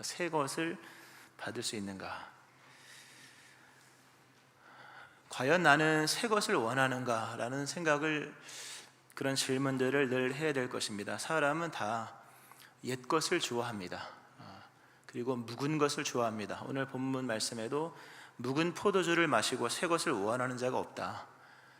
새 것을 받을 수 있는가? 과연 나는 새 것을 원하는가? 라는 생각을, 그런 질문들을 늘 해야 될 것입니다. 사람은 다 옛 것을 좋아합니다. 그리고 묵은 것을 좋아합니다. 오늘 본문 말씀에도 묵은 포도주를 마시고 새 것을 원하는 자가 없다.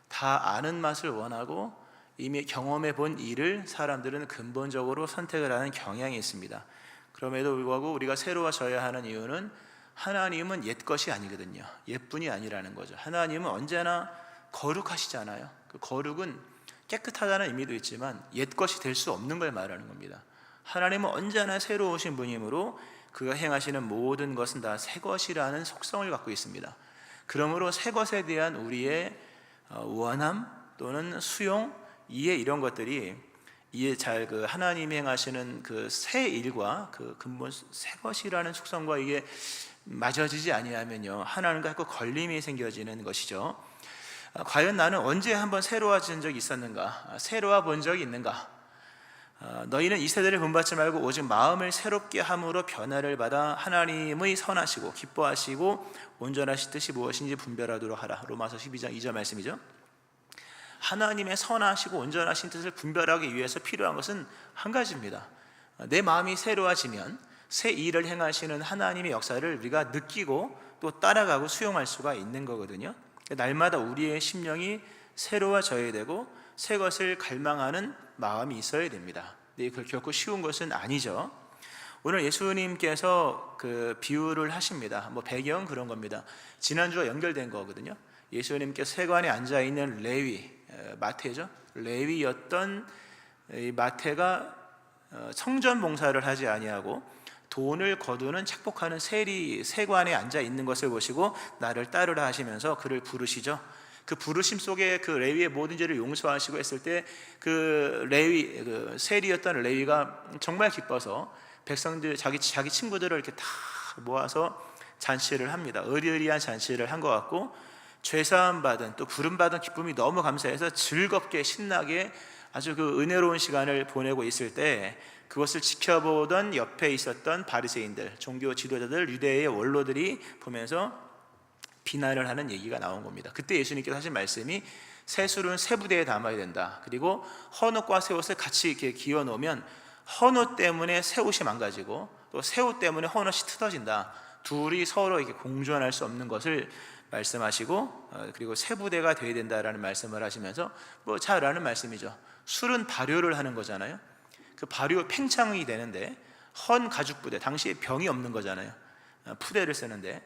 다 아는 맛을 원하고 이미 경험해 본 일을 사람들은 근본적으로 선택을 하는 경향이 있습니다. 그럼에도 불구하고 우리가 새로워져야 하는 이유는 하나님은 옛 것이 아니거든요. 옛분이 아니라는 거죠. 하나님은 언제나 거룩하시잖아요. 그 거룩은 깨끗하다는 의미도 있지만 옛 것이 될 수 없는 걸 말하는 겁니다. 하나님은 언제나 새로우신 분이므로 그가 행하시는 모든 것은 다 새 것이라는 속성을 갖고 있습니다. 그러므로 새 것에 대한 우리의 원함 또는 수용, 이해, 이런 것들이 그 하나님이 행하시는 그 새 일과 그 근본 새 것이라는 속성과 이게 맞아지지 아니하면요, 하나님과 자꾸 걸림이 생겨지는 것이죠. 과연 나는 언제 한번 새로워진 적이 있었는가? 새로워 본 적이 있는가? 너희는 이 세대를 본받지 말고 오직 마음을 새롭게 함으로 변화를 받아 하나님의 선하시고 기뻐하시고 온전하신 뜻이 무엇인지 분별하도록 하라. 로마서 12장 2절 말씀이죠. 하나님의 선하시고 온전하신 뜻을 분별하기 위해서 필요한 것은 한 가지입니다. 내 마음이 새로워지면 새 일을 행하시는 하나님의 역사를 우리가 느끼고 또 따라가고 수용할 수가 있는 거거든요. 날마다 우리의 심령이 새로워져야 되고 새 것을 갈망하는 마음이 있어야 됩니다. 근데 결코 쉬운 것은 아니죠. 오늘 예수님께서 그 비유를 하십니다. 배경 그런 겁니다. 지난주와 연결된 거거든요. 예수님께서 세관에 앉아 있는 레위, 마태죠. 레위였던 이 마태가 성전 봉사를 하지 아니하고 돈을 거두는 착복하는 세관에 앉아 있는 것을 보시고 나를 따르라 하시면서 그를 부르시죠. 그 부르심 속에 그 레위의 모든 죄를 용서하시고 했을 때 그 세리였던 레위가 정말 기뻐서 백성들, 자기 친구들을 이렇게 다 모아서 잔치를 합니다. 의리의리한 잔치를 한 것 같고, 죄사함 받은 또 부름 받은 기쁨이 너무 감사해서 즐겁게 신나게 아주 그 은혜로운 시간을 보내고 있을 때 그것을 지켜보던 옆에 있었던 바리새인들, 종교 지도자들, 유대의 원로들이 보면서 비난을 하는 얘기가 나온 겁니다. 그때 예수님께서 하신 말씀이 새술은 새 부대에 담아야 된다. 그리고 헌옷과 새 옷을 같이 이렇게 기어 놓으면 헌옷 때문에 새 옷이 망가지고 또 새 옷 때문에 헌옷이 뜯어진다. 둘이 서로 이렇게 공존할 수 없는 것을 말씀하시고, 그리고 새 부대가 되어야 된다라는 말씀을 하시면서 잘 아는 말씀이죠. 술은 발효를 하는 거잖아요. 그 발효 팽창이 되는데 헌 가죽 부대, 당시에 병이 없는 거잖아요. 푸대를 쓰는데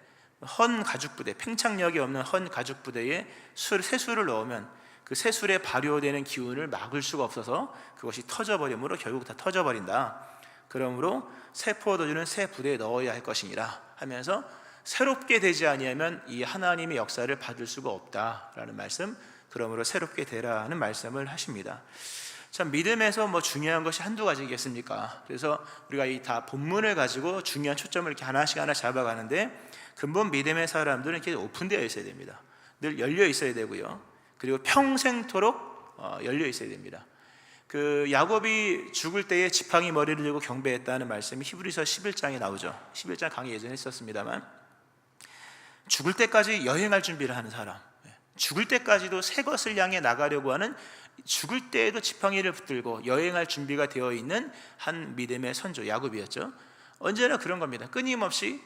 헌 가죽 부대, 팽창력이 없는 헌 가죽 부대에 새술을 넣으면 그 새술에 발효되는 기운을 막을 수가 없어서 그것이 터져버리므로 결국 다 터져버린다. 그러므로 새 포도주는 새 부대에 넣어야 할 것이니라 하면서 새롭게 되지 아니하면 이 하나님의 역사를 받을 수가 없다라는 말씀, 그러므로 새롭게 되라는 말씀을 하십니다. 참, 믿음에서 중요한 것이 한두 가지겠습니까? 그래서 우리가 이 다 본문을 가지고 중요한 초점을 이렇게 하나씩 잡아가는데, 근본 믿음의 사람들은 이렇게 오픈되어 있어야 됩니다. 늘 열려 있어야 되고요. 그리고 평생토록 열려 있어야 됩니다. 그 야곱이 죽을 때에 지팡이 머리를 들고 경배했다는 말씀이 히브리서 11장에 나오죠. 11장 강의 예전에 했었습니다만, 죽을 때까지 여행할 준비를 하는 사람, 죽을 때까지도 새 것을 향해 나가려고 하는, 죽을 때에도 지팡이를 붙들고 여행할 준비가 되어 있는 한 믿음의 선조 야곱이었죠. 언제나 그런 겁니다. 끊임없이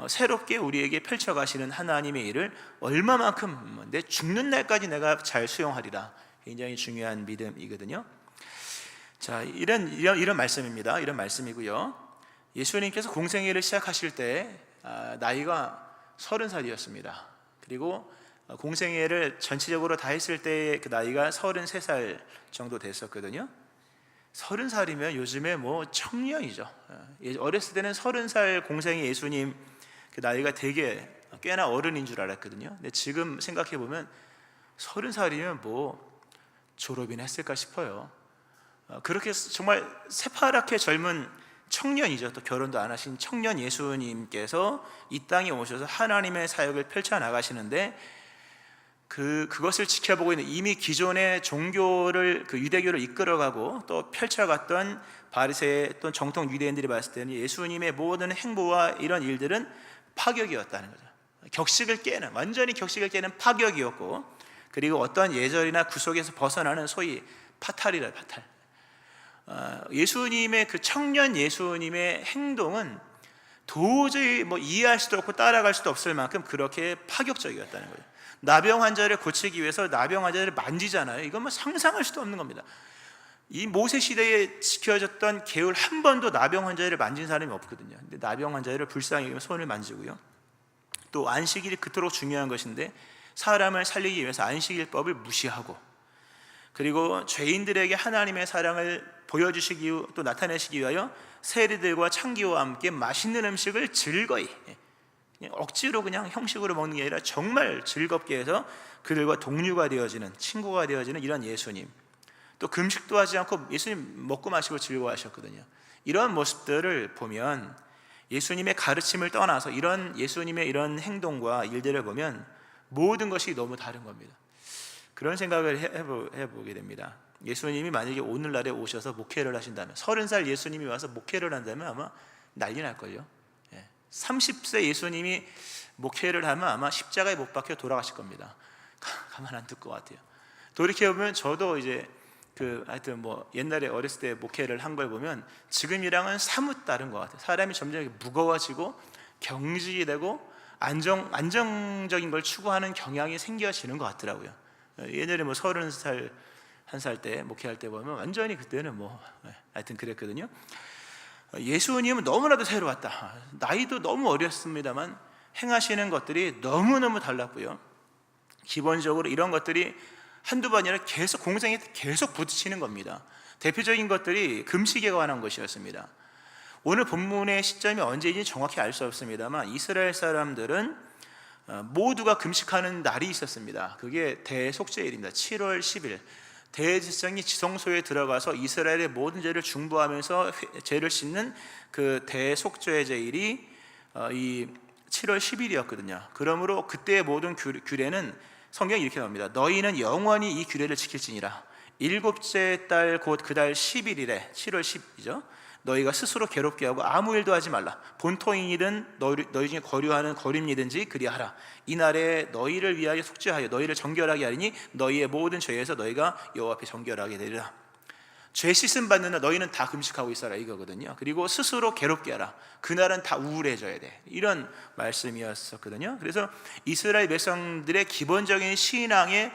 새롭게 우리에게 펼쳐가시는 하나님의 일을 얼마만큼 내 죽는 날까지 내가 잘 수용하리라. 굉장히 중요한 믿음이거든요. 자, 이런 말씀입니다. 이런 말씀이고요. 예수님께서 공생애를 시작하실 때 나이가 30살이었습니다. 그리고 공생애를 전체적으로 다 했을 때 그 나이가 33살 정도 됐었거든요. 30살이면 요즘에 청년이죠. 어렸을 때는 30살 공생애 예수님 그 나이가 되게 꽤나 어른인 줄 알았거든요. 근데 지금 생각해 보면 30살이면 졸업이나 했을까 싶어요. 그렇게 정말 새파랗게 젊은 청년이죠. 또 결혼도 안 하신 청년 예수님께서 이 땅에 오셔서 하나님의 사역을 펼쳐 나가시는데, 그것을 지켜보고 있는 이미 기존의 종교를, 그 유대교를 이끌어가고 또 펼쳐갔던 바리새 또는 정통 유대인들이 봤을 때는 예수님의 모든 행보와 이런 일들은 파격이었다는 거죠. 격식을 깨는, 완전히 격식을 깨는 파격이었고, 그리고 어떠한 예절이나 구속에서 벗어나는 소위 파탈이라, 파탈. 예수님의 그 청년 예수님의 행동은 도저히 이해할 수도 없고 따라갈 수도 없을 만큼 그렇게 파격적이었다는 거예요. 나병 환자를 고치기 위해서 나병 환자를 만지잖아요. 이건 상상할 수도 없는 겁니다. 이 모세 시대에 지켜졌던 계율 한 번도 나병 환자를 만진 사람이 없거든요. 근데 나병 환자를 불쌍히 여기면 손을 만지고요. 또 안식일이 그토록 중요한 것인데 사람을 살리기 위해서 안식일법을 무시하고, 그리고 죄인들에게 하나님의 사랑을 보여주시기 또 나타내시기 위하여 세리들과 창기와 함께 맛있는 음식을 즐거이, 그냥 억지로 그냥 형식으로 먹는 게 아니라 정말 즐겁게 해서 그들과 동료가 되어지는, 친구가 되어지는 이런 예수님. 또 금식도 하지 않고 예수님 먹고 마시고 즐거워하셨거든요. 이런 모습들을 보면 예수님의 가르침을 떠나서 이런 예수님의 이런 행동과 일들을 보면 모든 것이 너무 다른 겁니다. 그런 생각을 해보게 됩니다. 예수님이 만약에 오늘날에 오셔서 목회를 하신다면, 30살 예수님이 와서 목회를 한다면 아마 난리 날걸요. 30세 예수님이 목회를 하면 아마 십자가에 못 박혀 돌아가실 겁니다. 가만 안 둘 것 같아요. 돌이켜보면 저도 이제 하여튼 옛날에 어렸을 때 목회를 한 걸 보면 지금이랑은 사뭇 다른 것 같아요. 사람이 점점 무거워지고 경직이 되고 안정적인 걸 추구하는 경향이 생겨지는 것 같더라고요. 예전에 30살 한 살 때 목회할 때 보면 완전히 그때는 하여튼 그랬거든요. 예수님은 너무나도 새로웠다. 나이도 너무 어렸습니다만 행하시는 것들이 너무너무 달랐고요. 기본적으로 이런 것들이 한두 번이 아니라 계속 공생에 계속 부딪히는 겁니다. 대표적인 것들이 금식에 관한 것이었습니다. 오늘 본문의 시점이 언제인지 정확히 알 수 없습니다만 이스라엘 사람들은 모두가 금식하는 날이 있었습니다. 그게 대속죄일입니다. 7월 10일 대제사장이 지성소에 들어가서 이스라엘의 모든 죄를 중보하면서 죄를 씻는 그 대속죄제일이 이 7월 10일이었거든요. 그러므로 그때의 모든 규례는 성경이 이렇게 나옵니다. 너희는 영원히 이 규례를 지킬지니라. 일곱째 달 곧 그 달 10일이래. 7월 10일이죠. 너희가 스스로 괴롭게 하고 아무 일도 하지 말라. 본토인이든 너희 중에 거류하는 거림이든지 그리하라. 이날에 너희를 위하여 속죄하여 너희를 정결하게 하리니 너희의 모든 죄에서 너희가 여호와 앞에 정결하게 되리라. 죄 씻음 받는 날 너희는 다 금식하고 있어라 이거거든요. 그리고 스스로 괴롭게 하라. 그날은 다 우울해져야 돼. 이런 말씀이었었거든요. 그래서 이스라엘 백성들의 기본적인 신앙의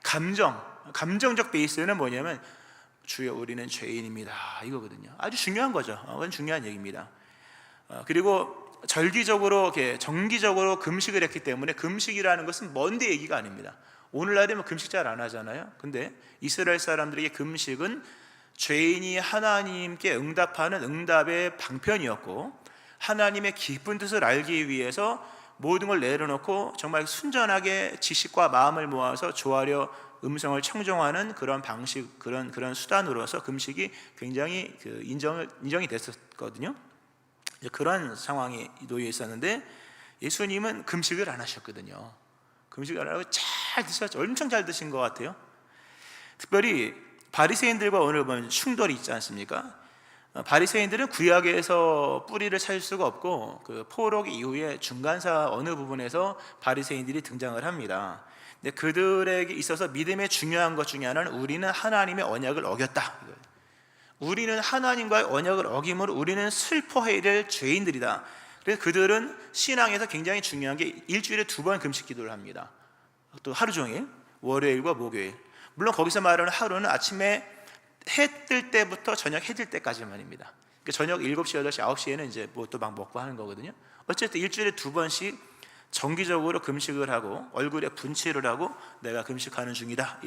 감정적 베이스는 뭐냐면 주여 우리는 죄인입니다 이거거든요. 아주 중요한 거죠. 그건 중요한 얘기입니다. 그리고 정기적으로 금식을 했기 때문에 금식이라는 것은 먼데 얘기가 아닙니다. 오늘날에는 금식 잘 안 하잖아요. 근데 이스라엘 사람들에게 금식은 죄인이 하나님께 응답하는 응답의 방편이었고, 하나님의 깊은 뜻을 알기 위해서 모든 걸 내려놓고 정말 순전하게 지식과 마음을 모아서 조아려 음성을 청정하는 그런 방식, 그런 수단으로서 금식이 굉장히 인정이 됐었거든요. 그런 상황이 놓여 있었는데 예수님은 금식을 안 하셨거든요. 금식을 안 하고 잘 드셨죠. 엄청 잘 드신 것 같아요. 특별히 바리새인들과 오늘 보면 충돌이 있지 않습니까? 바리새인들은 구약에서 뿌리를 찾을 수가 없고 그 포록 이후에 중간사 어느 부분에서 바리새인들이 등장을 합니다. 근데 그들에게 있어서 믿음의 중요한 것 중에 하나는 우리는 하나님의 언약을 어겼다. 우리는 하나님과의 언약을 어김으로 우리는 슬퍼해야 될 죄인들이다. 그래서 그들은 신앙에서 굉장히 중요한 게 일주일에 2번 금식 기도를 합니다. 또 하루 종일, 월요일과 목요일. 물론 거기서 말하는 하루는 아침에 해 뜰 때부터 저녁 해 질 때까지만입니다. 그러니까 저녁 7시, 8시, 9시에는 이제 또 막 먹고 하는 거거든요. 어쨌든 일주일에 2번씩 정기적으로 금식을 하고 얼굴에 분칠을 하고 내가 금식하는 중이다.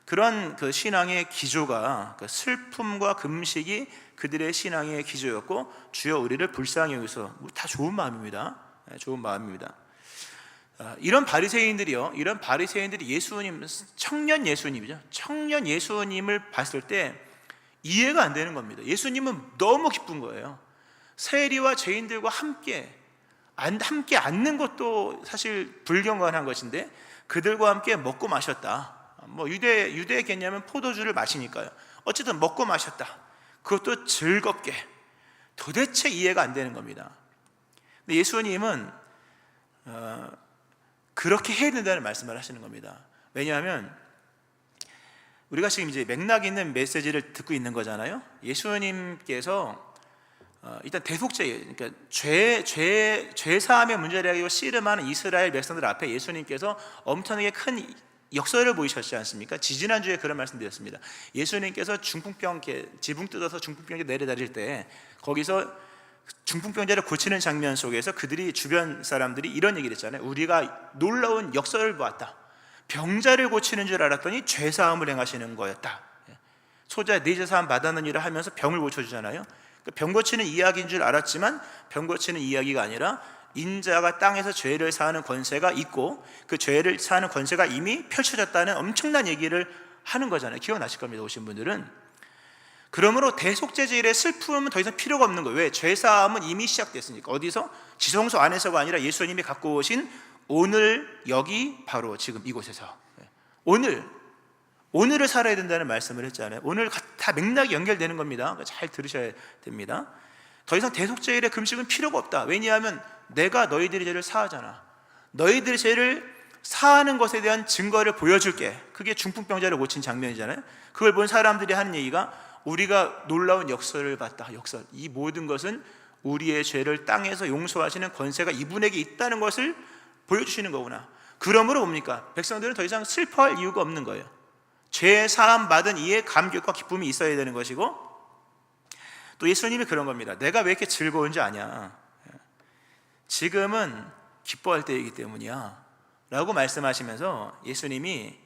그런 그 신앙의 기조가, 그 슬픔과 금식이 그들의 신앙의 기조였고, 주여 우리를 불쌍히 여기서 다 좋은 마음입니다. 좋은 마음입니다. 이런 바리새인들이 예수님, 청년 예수님이죠. 청년 예수님을 봤을 때 이해가 안 되는 겁니다. 예수님은 너무 기쁜 거예요. 세리와 죄인들과 함께 앉는 것도 사실 불경건한 것인데 그들과 함께 먹고 마셨다. 유대 개념은 포도주를 마시니까요. 어쨌든 먹고 마셨다. 그것도 즐겁게. 도대체 이해가 안 되는 겁니다. 근데 예수님은 그렇게 해야 된다는 말씀을 하시는 겁니다. 왜냐하면 우리가 지금 이제 맥락 있는 메시지를 듣고 있는 거잖아요. 예수님께서 일단 대속죄, 그러니까 죄 사함의 문제를 가지고 씨름하는 이스라엘 백성들 앞에 예수님께서 엄청나게 큰 역설을 보이셨지 않습니까? 지지난주에 그런 말씀 드렸습니다. 예수님께서 중풍병, 지붕 뜯어서 중풍병자 내려다릴 때 거기서 중풍병자를 고치는 장면 속에서 그들이, 주변 사람들이 이런 얘기를 했잖아요. 우리가 놀라운 역설을 보았다. 병자를 고치는 줄 알았더니 죄사함을 행하시는 거였다. 소자 네 죄사함 받았느니라 하면서 병을 고쳐주잖아요. 병 고치는 이야기인 줄 알았지만 병 고치는 이야기가 아니라 인자가 땅에서 죄를 사하는 권세가 있고 그 죄를 사하는 권세가 이미 펼쳐졌다는 엄청난 얘기를 하는 거잖아요. 기억나실 겁니다, 오신 분들은. 그러므로 대속죄제일의 슬픔은 더 이상 필요가 없는 거예요. 왜? 죄사함은 이미 시작됐으니까. 어디서? 지성소 안에서가 아니라 예수님이 갖고 오신 오늘, 여기, 바로 지금 이곳에서 오늘을 살아야 된다는 말씀을 했잖아요. 오늘 다 맥락이 연결되는 겁니다. 잘 들으셔야 됩니다. 더 이상 대속죄일의 금식은 필요가 없다. 왜냐하면 내가 너희들의 죄를 사하잖아. 너희들의 죄를 사하는 것에 대한 증거를 보여줄게. 그게 중풍병자를 고친 장면이잖아요. 그걸 본 사람들이 하는 얘기가 우리가 놀라운 역설을 봤다. 역설. 이 모든 것은 우리의 죄를 땅에서 용서하시는 권세가 이분에게 있다는 것을 보여주시는 거구나. 그러므로 뭡니까? 백성들은 더 이상 슬퍼할 이유가 없는 거예요. 죄 사함 받은 이에 감격과 기쁨이 있어야 되는 것이고, 또 예수님이 그런 겁니다. 내가 왜 이렇게 즐거운지 아냐? 지금은 기뻐할 때이기 때문이야 라고 말씀하시면서 예수님이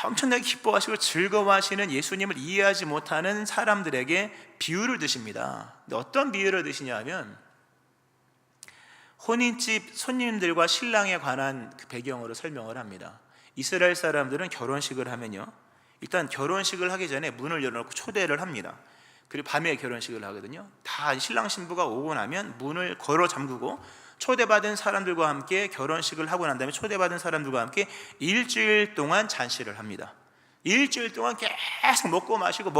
엄청나게 기뻐하시고 즐거워하시는 예수님을 이해하지 못하는 사람들에게 비유를 드십니다. 근데 어떤 비유를 드시냐 하면 혼인집 손님들과 신랑에 관한 그 배경으로 설명을 합니다. 이스라엘 사람들은 결혼식을 하면요, 일단 결혼식을 하기 전에 문을 열어놓고 초대를 합니다. 그리고 밤에 결혼식을 하거든요. 다 신랑 신부가 오고 나면 문을 걸어 잠그고 초대받은 사람들과 함께 결혼식을 하고 난 다음에 초대받은 사람들과 함께 일주일 동안 잔치를 합니다. 일주일 동안 계속 먹고 마시고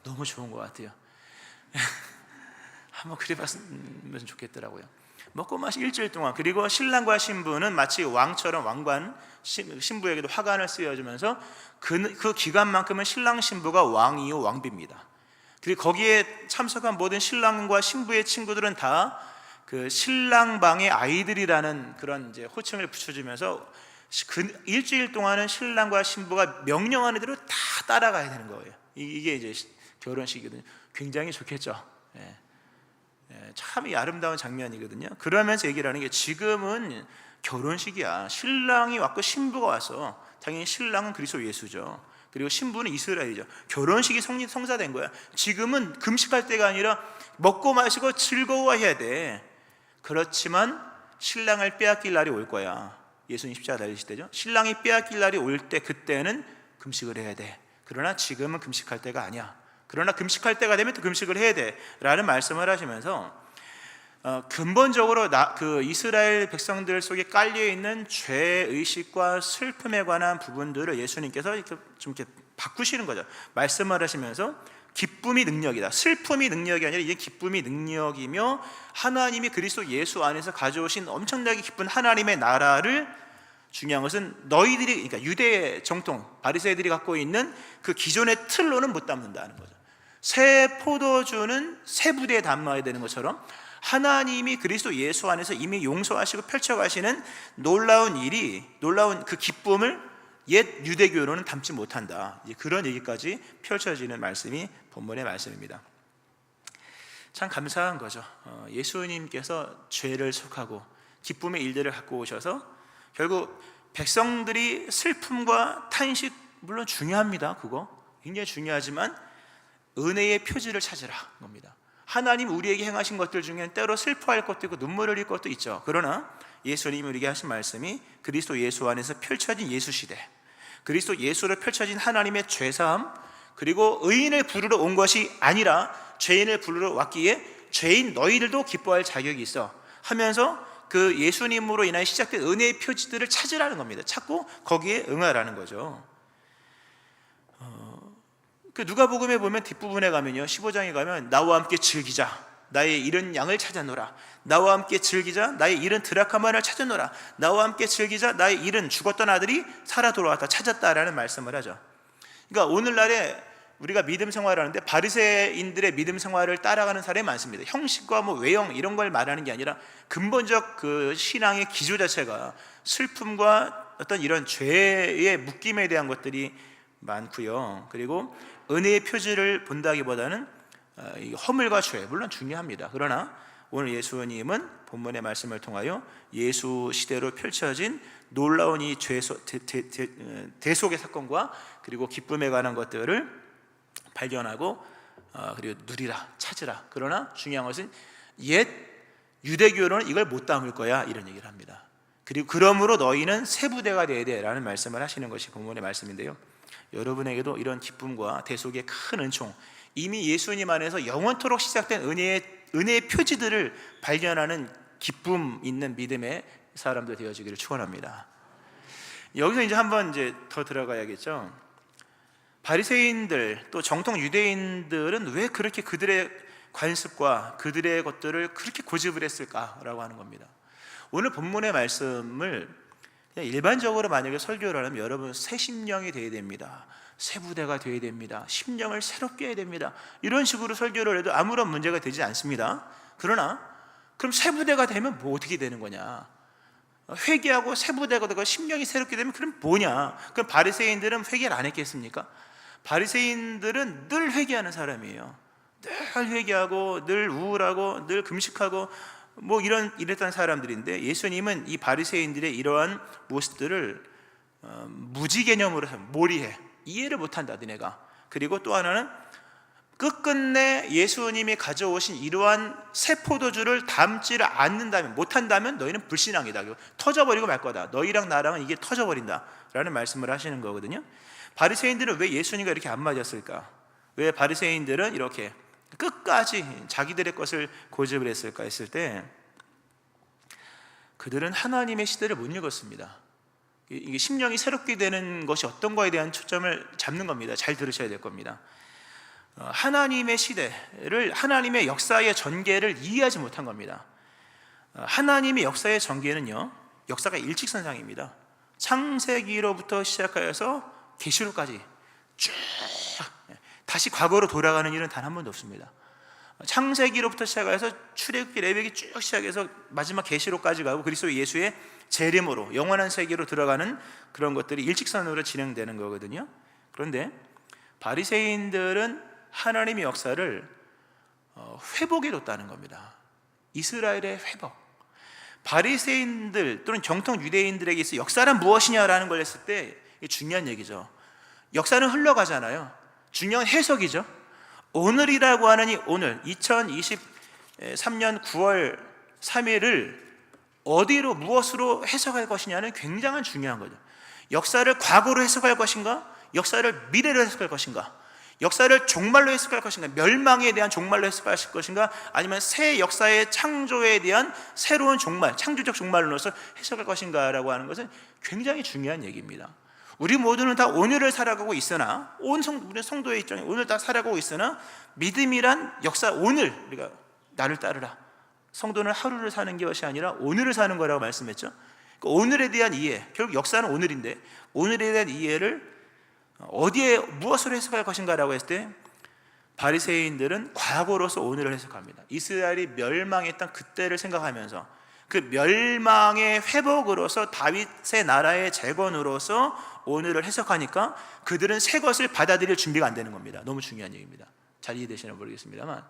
너무 좋은 것 같아요. 한번 그래봤으면 좋겠더라고요. 먹고 마시 일주일 동안. 그리고 신랑과 신부는 마치 왕처럼 왕관, 신부에게도 화관을 씌워주면서 그 기간만큼은 신랑 신부가 왕이요 왕비입니다. 그리고 거기에 참석한 모든 신랑과 신부의 친구들은 다 그 신랑방의 아이들이라는 그런 이제 호칭을 붙여주면서 그 일주일 동안은 신랑과 신부가 명령하는 대로 다 따라가야 되는 거예요. 이게 이제 결혼식이거든요. 굉장히 좋겠죠. 참 아름다운 장면이거든요. 그러면서 얘기를 하는 게 지금은 결혼식이야. 신랑이 왔고 신부가 와서, 당연히 신랑은 그리스도 예수죠. 그리고 신부는 이스라엘이죠. 결혼식이 성사된 거야. 지금은 금식할 때가 아니라 먹고 마시고 즐거워해야 돼. 그렇지만 신랑을 빼앗길 날이 올 거야. 예수님 십자가 달리실 때죠. 신랑이 빼앗길 날이 올 때 그때는 금식을 해야 돼. 그러나 지금은 금식할 때가 아니야. 그러나 금식할 때가 되면 또 금식을 해야 돼 라는 말씀을 하시면서 근본적으로 그 이스라엘 백성들 속에 깔려있는 죄의식과 슬픔에 관한 부분들을 예수님께서 좀 이렇게 바꾸시는 거죠. 말씀을 하시면서 기쁨이 능력이다. 슬픔이 능력이 아니라 이게 기쁨이 능력이며 하나님이 그리스도 예수 안에서 가져오신 엄청나게 기쁜 하나님의 나라를, 중요한 것은 너희들이, 그러니까 유대 정통 바리새인들이 갖고 있는 그 기존의 틀로는 못 담는다는 거죠. 새 포도주는 새 부대에 담아야 되는 것처럼 하나님이 그리스도 예수 안에서 이미 용서하시고 펼쳐가시는 놀라운 일이, 놀라운 그 기쁨을 옛 유대교로는 담지 못한다. 그런 얘기까지 펼쳐지는 말씀이 본문의 말씀입니다. 참 감사한 거죠. 예수님께서 죄를 속하고 기쁨의 일들을 갖고 오셔서 결국 백성들이 슬픔과 탄식, 물론 중요합니다. 그거 굉장히 중요하지만 은혜의 표지를 찾으라 겁니다. 하나님 우리에게 행하신 것들 중에는 때로 슬퍼할 것도 있고 눈물을 흘릴 것도 있죠. 그러나 예수님이 우리에게 하신 말씀이 그리스도 예수 안에서 펼쳐진 예수 시대, 그리스도 예수로 펼쳐진 하나님의 죄사함, 그리고 의인을 부르러 온 것이 아니라 죄인을 부르러 왔기에 죄인 너희들도 기뻐할 자격이 있어 하면서 그 예수님으로 인하여 시작된 은혜의 표지들을 찾으라는 겁니다. 찾고 거기에 응하라는 거죠. 그 누가복음에 보면 뒷부분에 가면요, 15장에 가면 나와 함께 즐기자, 나의 잃은 양을 찾아노라. 나와 함께 즐기자, 나의 잃은 드라카마를 찾아노라. 나와 함께 즐기자, 나의 잃은 죽었던 아들이 살아 돌아왔다, 찾았다라는 말씀을 하죠. 그러니까 오늘날에 우리가 믿음 생활을 하는데 바리새인들의 믿음 생활을 따라가는 사람이 많습니다. 형식과 뭐 외형 이런 걸 말하는 게 아니라 근본적 그 신앙의 기조 자체가 슬픔과 어떤 이런 죄의 묶임에 대한 것들이 많고요. 그리고 은혜의 표지를 본다기보다는 허물과 죄, 물론 중요합니다. 그러나 오늘 예수님은 본문의 말씀을 통하여 예수 시대로 펼쳐진 놀라운 이 대속의 사건과 그리고 기쁨에 관한 것들을 발견하고 그리고 누리라, 찾으라. 그러나 중요한 것은 옛 유대교로는 이걸 못 담을 거야, 이런 얘기를 합니다. 그리고 그러므로 너희는 새 부대가 되어야 돼 라는 말씀을 하시는 것이 본문의 말씀인데요, 여러분에게도 이런 기쁨과 대속의 큰 은총, 이미 예수님 안에서 영원토록 시작된 은혜의 표지들을 발견하는 기쁨 있는 믿음의 사람들 되어지기를 축원합니다. 여기서 이제 한번 더 들어가야겠죠. 바리새인들 또 정통 유대인들은 왜 그렇게 그들의 관습과 그들의 것들을 그렇게 고집을 했을까라고 하는 겁니다. 오늘 본문의 말씀을 그냥 일반적으로 만약에 설교를 하면 여러분 새 심령이 되어야 됩니다, 새 부대가 되어야 됩니다, 심령을 새롭게 해야 됩니다, 이런 식으로 설교를 해도 아무런 문제가 되지 않습니다. 그러나 그럼 새 부대가 되면 뭐 어떻게 되는 거냐? 회개하고 새 부대가 되고 심령이 새롭게 되면 그럼 뭐냐? 그럼 바리새인들은 회개를 안 했겠습니까? 바리새인들은 늘 회개하는 사람이에요. 늘 회개하고 늘 우울하고 늘 금식하고 뭐 이랬던 사람들인데, 예수님은 이 바리새인들의 이러한 모습들을 무지 개념으로 몰이해, 이해를 못한다 너네가. 그리고 또 하나는 끝끝내 예수님이 가져오신 이러한 새 포도주를 담지를 않는다면, 못한다면 너희는 불신앙이다, 터져버리고 말 거다, 너희랑 나랑은 이게 터져버린다 라는 말씀을 하시는 거거든요. 바리새인들은 왜 예수님과 이렇게 안 맞았을까? 왜 바리새인들은 이렇게 끝까지 자기들의 것을 고집을 했을까 했을 때, 그들은 하나님의 시대를 못 읽었습니다. 이게 심령이 새롭게 되는 것이 어떤 거에 대한 초점을 잡는 겁니다. 잘 들으셔야 될 겁니다. 하나님의 시대를, 하나님의 역사의 전개를 이해하지 못한 겁니다. 하나님의 역사의 전개는요, 역사가 일직선상입니다. 창세기로부터 시작하여서 계시록까지 쭉 다시 과거로 돌아가는 일은 단 한 번도 없습니다. 창세기로부터 시작해서 출애굽기, 레위기 쭉 시작해서 마지막 계시록까지 가고 그리스도 예수의 재림으로 영원한 세계로 들어가는 그런 것들이 일직선으로 진행되는 거거든요. 그런데 바리새인들은 하나님의 역사를 회복해 뒀다는 겁니다. 이스라엘의 회복. 바리새인들 또는 정통 유대인들에게 있어 역사란 무엇이냐라는 걸 했을 때 중요한 얘기죠. 역사는 흘러가잖아요. 중요한 해석이죠. 오늘이라고 하는 이 오늘 2023년 9월 3일을 어디로 무엇으로 해석할 것이냐는 굉장히 중요한 거죠. 역사를 과거로 해석할 것인가, 역사를 미래로 해석할 것인가, 역사를 종말로 해석할 것인가, 멸망에 대한 종말로 해석할 것인가, 아니면 새 역사의 창조에 대한 새로운 종말, 창조적 종말로서 해석할 것인가라고 하는 것은 굉장히 중요한 얘기입니다. 우리 모두는 다 오늘을 살아가고 있으나, 우리 성도의 입장에 오늘 다 살아가고 있으나, 믿음이란 역사, 오늘, 우리가 나를 따르라, 성도는 하루를 사는 것이 아니라 오늘을 사는 거라고 말씀했죠. 오늘에 대한 이해, 결국 역사는 오늘인데 오늘에 대한 이해를 어디에 무엇으로 해석할 것인가라고 했을 때, 바리새인들은 과거로서 오늘을 해석합니다. 이스라엘이 멸망했던 그때를 생각하면서 그 멸망의 회복으로서 다윗의 나라의 재건으로서 오늘을 해석하니까 그들은 새 것을 받아들일 준비가 안 되는 겁니다. 너무 중요한 얘기입니다. 잘 이해되시나 모르겠습니다만,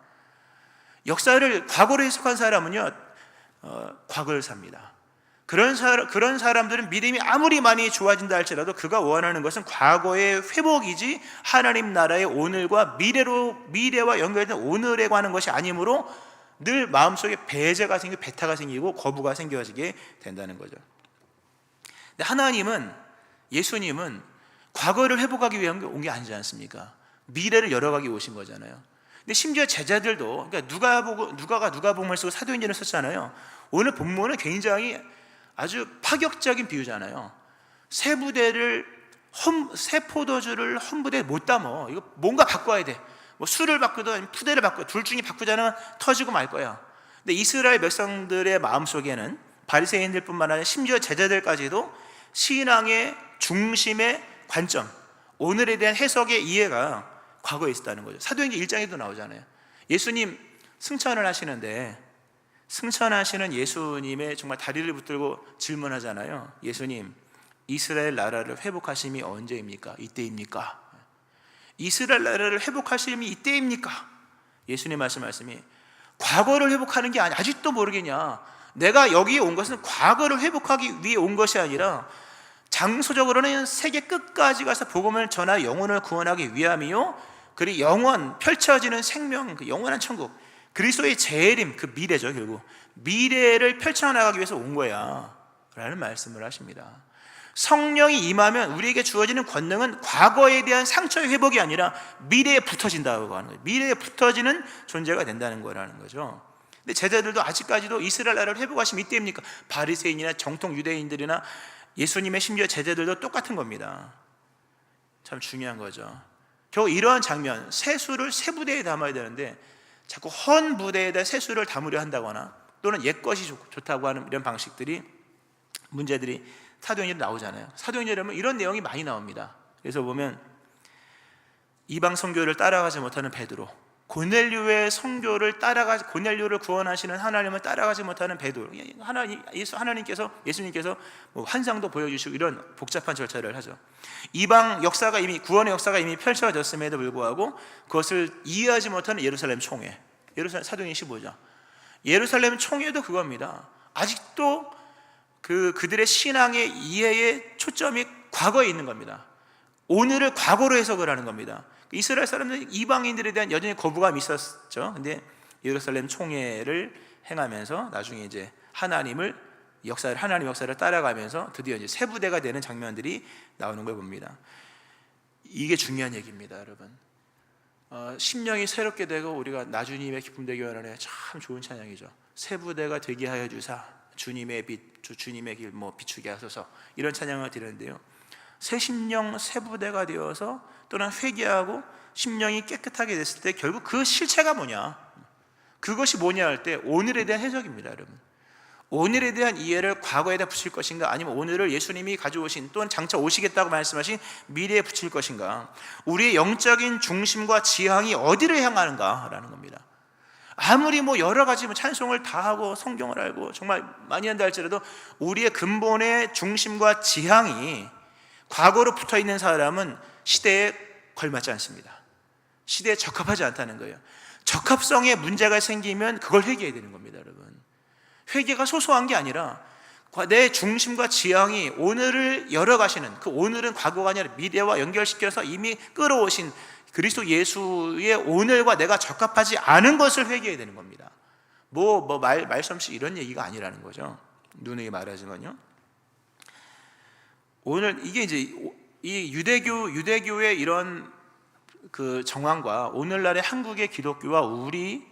역사를 과거로 해석한 사람은요, 과거를 삽니다. 그런 사람들은 믿음이 아무리 많이 좋아진다 할지라도 그가 원하는 것은 과거의 회복이지 하나님 나라의 오늘과 미래와 연결된 오늘에 관한 것이 아니므로 늘 마음속에 배제가 생기고 배타가 생기고 거부가 생겨지게 된다는 거죠. 근데 하나님은, 예수님은 과거를 회복하기 위한 온 게 아니지 않습니까? 미래를 열어가기 오신 거잖아요. 근데 심지어 제자들도, 그러니까 누가가 누가복음을 쓰고 사도행전을 썼잖아요. 오늘 본문은 굉장히 아주 파격적인 비유잖아요. 새 부대를 새 포도주를 험부대에 못 담어. 이거 뭔가 바꿔야 돼. 뭐 술을 바꾸든 아니면 푸대를 바꿔, 둘 중에 바꾸자면 터지고 말 거야. 근데 이스라엘 백성들의 마음속에는 바리새인들뿐만 아니라 심지어 제자들까지도 신앙의 중심의 관점, 오늘에 대한 해석의 이해가 과거에 있었다는 거죠. 사도행전 1장에도 나오잖아요. 예수님 승천을 하시는데, 승천하시는 예수님의 정말 다리를 붙들고 질문하잖아요. 예수님, 이스라엘 나라를 회복하심이 언제입니까? 이때입니까? 이스라엘 나라를 회복하심이 이때입니까? 예수님 말씀이 과거를 회복하는 게 아니야. 아직도 모르겠냐? 내가 여기에 온 것은 과거를 회복하기 위해 온 것이 아니라 장소적으로는 세계 끝까지 가서 복음을 전하 영혼을 구원하기 위함이요, 그리고 영원 펼쳐지는 생명, 그 영원한 천국, 그리스도의 재림, 그 미래죠. 결국 미래를 펼쳐나가기 위해서 온 거야 라는 말씀을 하십니다. 성령이 임하면 우리에게 주어지는 권능은 과거에 대한 상처의 회복이 아니라 미래에 붙어진다고 하는 거예요. 미래에 붙어지는 존재가 된다는 거라는 거죠. 근데 제자들도 아직까지도 이스라엘 나라를 회복하시면 이때입니까? 바리새인이나 정통 유대인들이나 예수님의 심지어 제자들도 똑같은 겁니다. 참 중요한 거죠. 겨우 이러한 장면, 세수를 새 부대에 담아야 되는데 자꾸 헌 부대에다 세수를 담으려 한다거나 또는 옛것이 좋다고 하는 이런 방식들이, 문제들이 사도행전에 나오잖아요. 사도행전에 보면 이런 내용이 많이 나옵니다. 그래서 보면 이방 선교를 따라가지 못하는 베드로, 고넬료의 선교를 따라가지, 고넬료를 구원하시는 하나님을 따라가지 못하는 베드로, 예수님께서 뭐 환상도 보여주시고 이런 복잡한 절차를 하죠. 이방 역사가 이미, 구원의 역사가 이미 펼쳐졌음에도 불구하고 그것을 이해하지 못하는 예루살렘 총회, 사도행전 15장, 예루살렘 총회도 그겁니다. 아직도 그들의 신앙의 이해의 초점이 과거에 있는 겁니다. 오늘을 과거로 해석을 하는 겁니다. 이스라엘 사람들은 이방인들에 대한 여전히 거부감이 있었죠. 근데 예루살렘 총회를 행하면서 나중에 이제 하나님의 역사를 따라가면서 드디어 이제 새 부대가 되는 장면들이 나오는 걸 봅니다. 이게 중요한 얘기입니다, 여러분. 심령이 새롭게 되고 우리가 나주님의 기쁨 되기 원하는 참 좋은 찬양이죠. 새 부대가 되게 하여 주사 주님의 빛, 주님의 길 비추게 하소서, 이런 찬양을 드리는데요, 새 심령, 새 부대가 되어서 또는 회개하고 심령이 깨끗하게 됐을 때 결국 그 실체가 뭐냐, 그것이 뭐냐 할 때 오늘에 대한 해석입니다. 여러분, 오늘에 대한 이해를 과거에다 붙일 것인가, 아니면 오늘을 예수님이 가져오신 또는 장차 오시겠다고 말씀하신 미래에 붙일 것인가, 우리의 영적인 중심과 지향이 어디를 향하는가라는 겁니다. 아무리 여러 가지 찬송을 다 하고 성경을 알고 정말 많이 한다 할지라도 우리의 근본의 중심과 지향이 과거로 붙어 있는 사람은 시대에 걸맞지 않습니다. 시대에 적합하지 않다는 거예요. 적합성에 문제가 생기면 그걸 회개해야 되는 겁니다, 여러분. 회개가 소소한 게 아니라 내 중심과 지향이 오늘을 열어가시는, 그 오늘은 과거가 아니라 미래와 연결시켜서 이미 끌어오신 그리스도 예수의 오늘과 내가 적합하지 않은 것을 회개해야 되는 겁니다. 말씀 없이 이런 얘기가 아니라는 거죠. 누누이 말하지만요. 오늘 이게 이제 이 유대교의 이런 그 정황과 오늘날의 한국의 기독교와 우리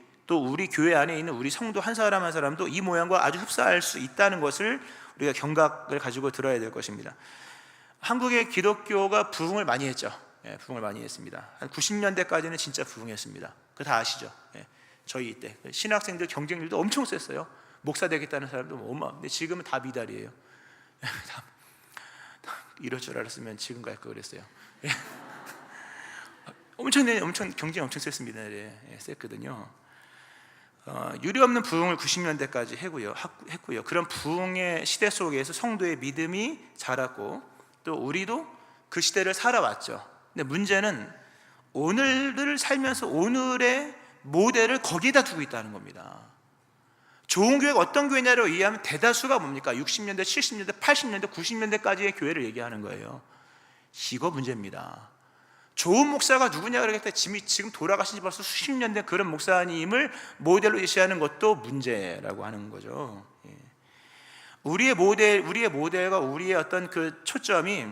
교회 안에 있는 우리 성도 한 사람 한 사람도 이 모양과 아주 흡사할 수 있다는 것을 우리가 경각을 가지고 들어야 될 것입니다. 한국의 기독교가 부흥을 많이 했죠. 부흥을 많이 했습니다. 한 90년대까지는 진짜 부흥했습니다. 그거 다 아시죠? 저희 이때 신학생들 경쟁률도 엄청 셌어요. 목사 되겠다는 사람도 근데 지금은 다 미달이에요. 이럴 줄 알았으면 지금 갈 걸 그랬어요. 엄청 경쟁 엄청 셌습니다. 셌거든요. 유례 없는 부흥을 90년대까지 했고요. 그런 부흥의 시대 속에서 성도의 믿음이 자랐고 또 우리도 그 시대를 살아왔죠. 근데 문제는 오늘을 살면서 오늘의 모델을 거기에다 두고 있다는 겁니다. 좋은 교회가 어떤 교회냐로 이해하면 대다수가 뭡니까? 60년대, 70년대, 80년대, 90년대까지의 교회를 얘기하는 거예요. 이거 문제입니다. 좋은 목사가 누구냐 그러겠다. 지금 돌아가신 지 벌써 수십 년 된 그런 목사님을 모델로 제시하는 것도 문제라고 하는 거죠. 우리의 모델과 우리의 어떤 그 초점이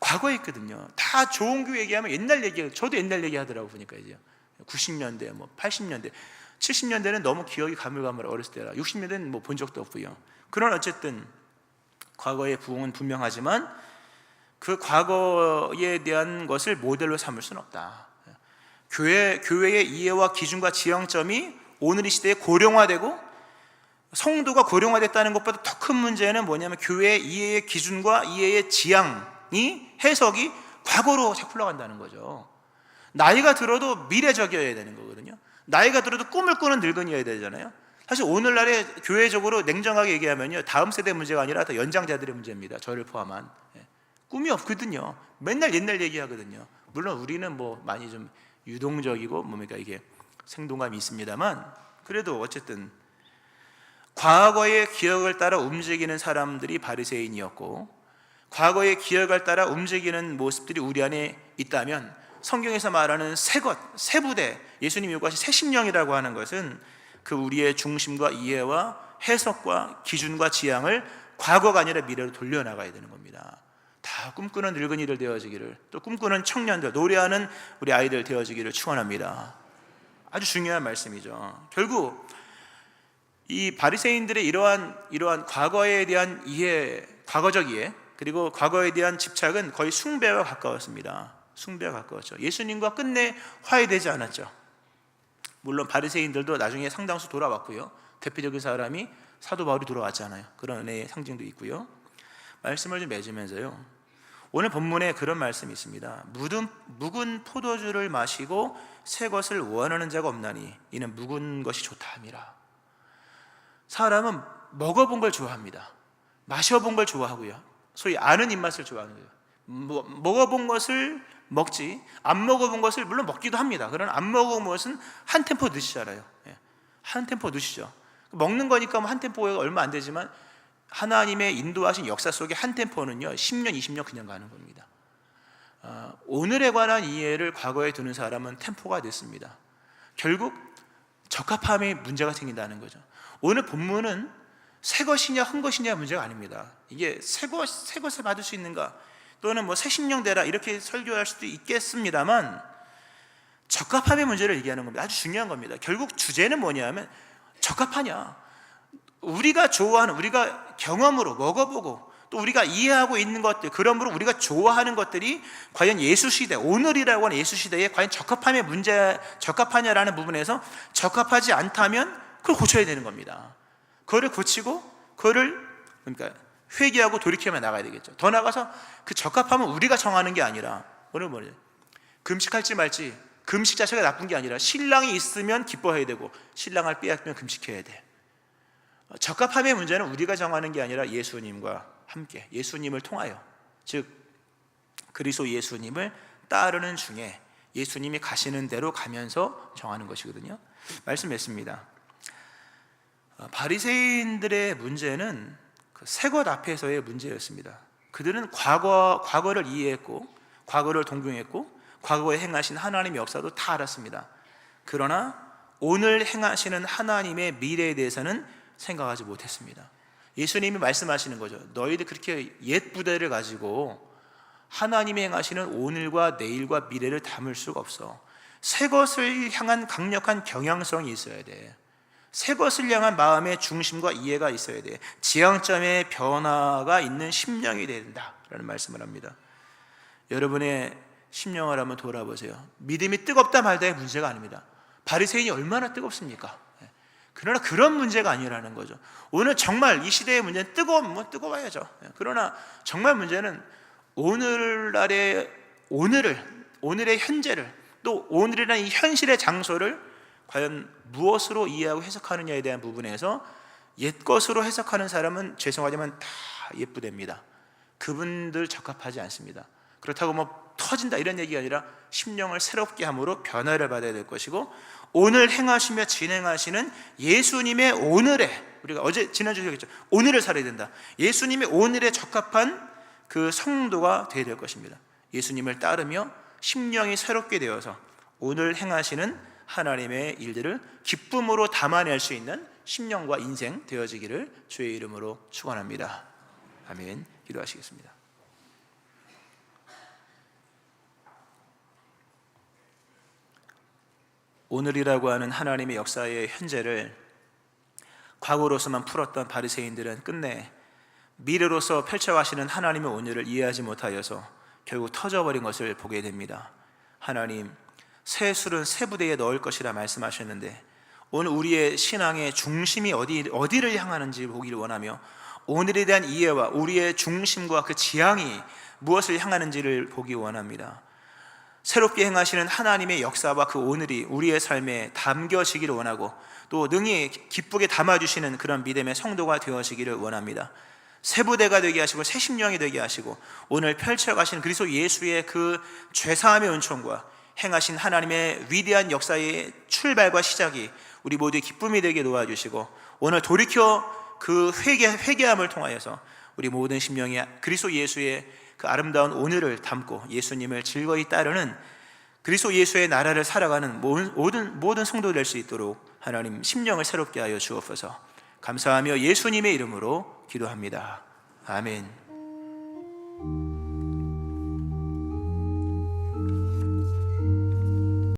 과거에 있거든요. 다 좋은 교회 얘기하면 옛날 얘기예요. 저도 옛날 얘기하더라고 보니까 이제 90년대, 80년대, 70년대는 너무 기억이 가물가물 어렸을 때라 60년대는 본 적도 없고요. 그런 어쨌든 과거의 부흥은 분명하지만 그 과거에 대한 것을 모델로 삼을 수는 없다. 교회의 이해와 기준과 지향점이 오늘 이 시대에 고령화되고 성도가 고령화됐다는 것보다 더 큰 문제는 뭐냐면 교회의 이해의 기준과 이해의 지향이 해석이 과거로 자꾸 흘러간다는 거죠. 나이가 들어도 미래적이어야 되는 거거든요. 나이가 들어도 꿈을 꾸는 늙은이어야 되잖아요. 사실 오늘날에 교회적으로 냉정하게 얘기하면요, 다음 세대 문제가 아니라 다 연장자들의 문제입니다. 저를 포함한. 꿈이 없거든요. 맨날 옛날 얘기하거든요. 물론 우리는 뭐 많이 좀 유동적이고 뭡니까 이게 생동감이 있습니다만, 그래도 어쨌든 과거의 기억을 따라 움직이는 사람들이 바리새인이었고, 과거의 기억을 따라 움직이는 모습들이 우리 안에 있다면 성경에서 말하는 새것, 새부대, 예수님이 요구하신 새 심령이라고 하는 것은 그 우리의 중심과 이해와 해석과 기준과 지향을 과거가 아니라 미래로 돌려나가야 되는 겁니다. 다 꿈꾸는 늙은이들 되어지기를, 또 꿈꾸는 청년들, 노래하는 우리 아이들 되어지기를 축원합니다. 아주 중요한 말씀이죠. 결국 이 바리새인들의 이러한 과거에 대한 이해, 과거적 이해, 그리고 과거에 대한 집착은 거의 숭배와 가까웠습니다. 숭배와 가까웠죠. 예수님과 끝내 화해되지 않았죠. 물론 바리새인들도 나중에 상당수 돌아왔고요. 대표적인 사람이 사도 바울이 돌아왔잖아요. 그런 은혜의 상징도 있고요. 말씀을 좀 맺으면서요, 오늘 본문에 그런 말씀이 있습니다. 묵은 포도주를 마시고 새 것을 원하는 자가 없나니 이는 묵은 것이 좋다 함이라. 사람은 먹어본 걸 좋아합니다. 마셔본 걸 좋아하고요. 소위 아는 입맛을 좋아하는 거예요. 먹어본 것을 먹지, 안 먹어본 것을 물론 먹기도 합니다. 그러나 안 먹어본 것은 한 템포 늦으시잖아요. 한 템포 늦으시죠. 먹는 거니까 한 템포가 얼마 안 되지만 하나님의 인도하신 역사 속에 한 템포는요 10년, 20년 그냥 가는 겁니다. 오늘에 관한 이해를 과거에 두는 사람은 템포가 늦습니다. 결국 적합함에 문제가 생긴다는 거죠. 오늘 본문은 새 것이냐 흠 것이냐 문제가 아닙니다. 이게 새 것을 받을 수 있는가, 또는 뭐 새 심령 되라 이렇게 설교할 수도 있겠습니다만, 적합함의 문제를 얘기하는 겁니다. 아주 중요한 겁니다. 결국 주제는 뭐냐면 적합하냐, 우리가 좋아하는, 우리가 경험으로 먹어보고 또 우리가 이해하고 있는 것들, 그러므로 우리가 좋아하는 것들이 과연 예수 시대, 오늘이라고 하는 예수 시대에 과연 적합함의 문제, 적합하냐라는 부분에서 적합하지 않다면 그걸 고쳐야 되는 겁니다. 그거를 고치고 그거를 그러니까 회개하고 돌이켜만 나가야 되겠죠. 더 나가서 그 적합함은 우리가 정하는 게 아니라, 오늘 뭐냐, 금식할지 말지, 금식 자체가 나쁜 게 아니라 신랑이 있으면 기뻐해야 되고 신랑을 빼앗으면 금식해야 돼. 적합함의 문제는 우리가 정하는 게 아니라 예수님과 함께, 예수님을 통하여, 즉 그리스도 예수님을 따르는 중에 예수님이 가시는 대로 가면서 정하는 것이거든요. 말씀했습니다. 바리새인들의 문제는 그 새것 앞에서의 문제였습니다. 그들은 과거를 이해했고 과거를 동경했고 과거에 행하신 하나님의 역사도 다 알았습니다. 그러나 오늘 행하시는 하나님의 미래에 대해서는 생각하지 못했습니다. 예수님이 말씀하시는 거죠. 너희들 그렇게 옛 부대를 가지고 하나님이 행하시는 오늘과 내일과 미래를 담을 수가 없어. 새 것을 향한 강력한 경향성이 있어야 돼. 새 것을 향한 마음의 중심과 이해가 있어야 돼. 지향점의 변화가 있는 심령이 돼야 된다라는 말씀을 합니다. 여러분의 심령을 한번 돌아보세요. 믿음이 뜨겁다 말다의 문제가 아닙니다. 바리새인이 얼마나 뜨겁습니까? 그러나 그런 문제가 아니라는 거죠. 오늘 정말 이 시대의 문제는 뜨거워야죠. 그러나 정말 문제는 오늘의 현재를, 또 오늘이라는 이 현실의 장소를 과연 무엇으로 이해하고 해석하느냐에 대한 부분에서 옛것으로 해석하는 사람은 죄송하지만 다 옛부대입니다. 그분들 적합하지 않습니다. 그렇다고 뭐 터진다 이런 얘기가 아니라 심령을 새롭게 함으로 변화를 받아야 될 것이고, 오늘 행하시며 진행하시는 예수님의 오늘에, 우리가 지난주에 얘기했죠. 오늘을 살아야 된다. 예수님의 오늘에 적합한 그 성도가 되어야 될 것입니다. 예수님을 따르며 심령이 새롭게 되어서 오늘 행하시는 하나님의 일들을 기쁨으로 담아낼 수 있는 심령과 인생 되어지기를 주의 이름으로 축원합니다. 아멘. 기도하시겠습니다. 오늘이라고 하는 하나님의 역사의 현재를 과거로서만 풀었던 바리새인들은 끝내 미래로서 펼쳐가시는 하나님의 오늘을 이해하지 못하여서 결국 터져버린 것을 보게 됩니다. 하나님, 새 술은 새 부대에 넣을 것이라 말씀하셨는데 오늘 우리의 신앙의 중심이 어디를 향하는지 보기를 원하며 오늘에 대한 이해와 우리의 중심과 그 지향이 무엇을 향하는지를 보기 원합니다. 새롭게 행하시는 하나님의 역사와 그 오늘이 우리의 삶에 담겨지기를 원하고 또 능히 기쁘게 담아주시는 그런 믿음의 성도가 되어지기를 원합니다. 새 부대가 되게 하시고 새 심령이 되게 하시고 오늘 펼쳐가신 그리스도 예수의 그 죄사함의 은총과 행하신 하나님의 위대한 역사의 출발과 시작이 우리 모두의 기쁨이 되게 도와주시고 오늘 돌이켜 그 회개함을 통하여서 우리 모든 심령이 그리스도 예수의 그 아름다운 오늘을 담고 예수님을 즐거이 따르는 그리스도 예수의 나라를 살아가는 모든 성도 될 수 있도록 하나님 심령을 새롭게 하여 주옵소서. 감사하며 예수님의 이름으로 기도합니다. 아멘.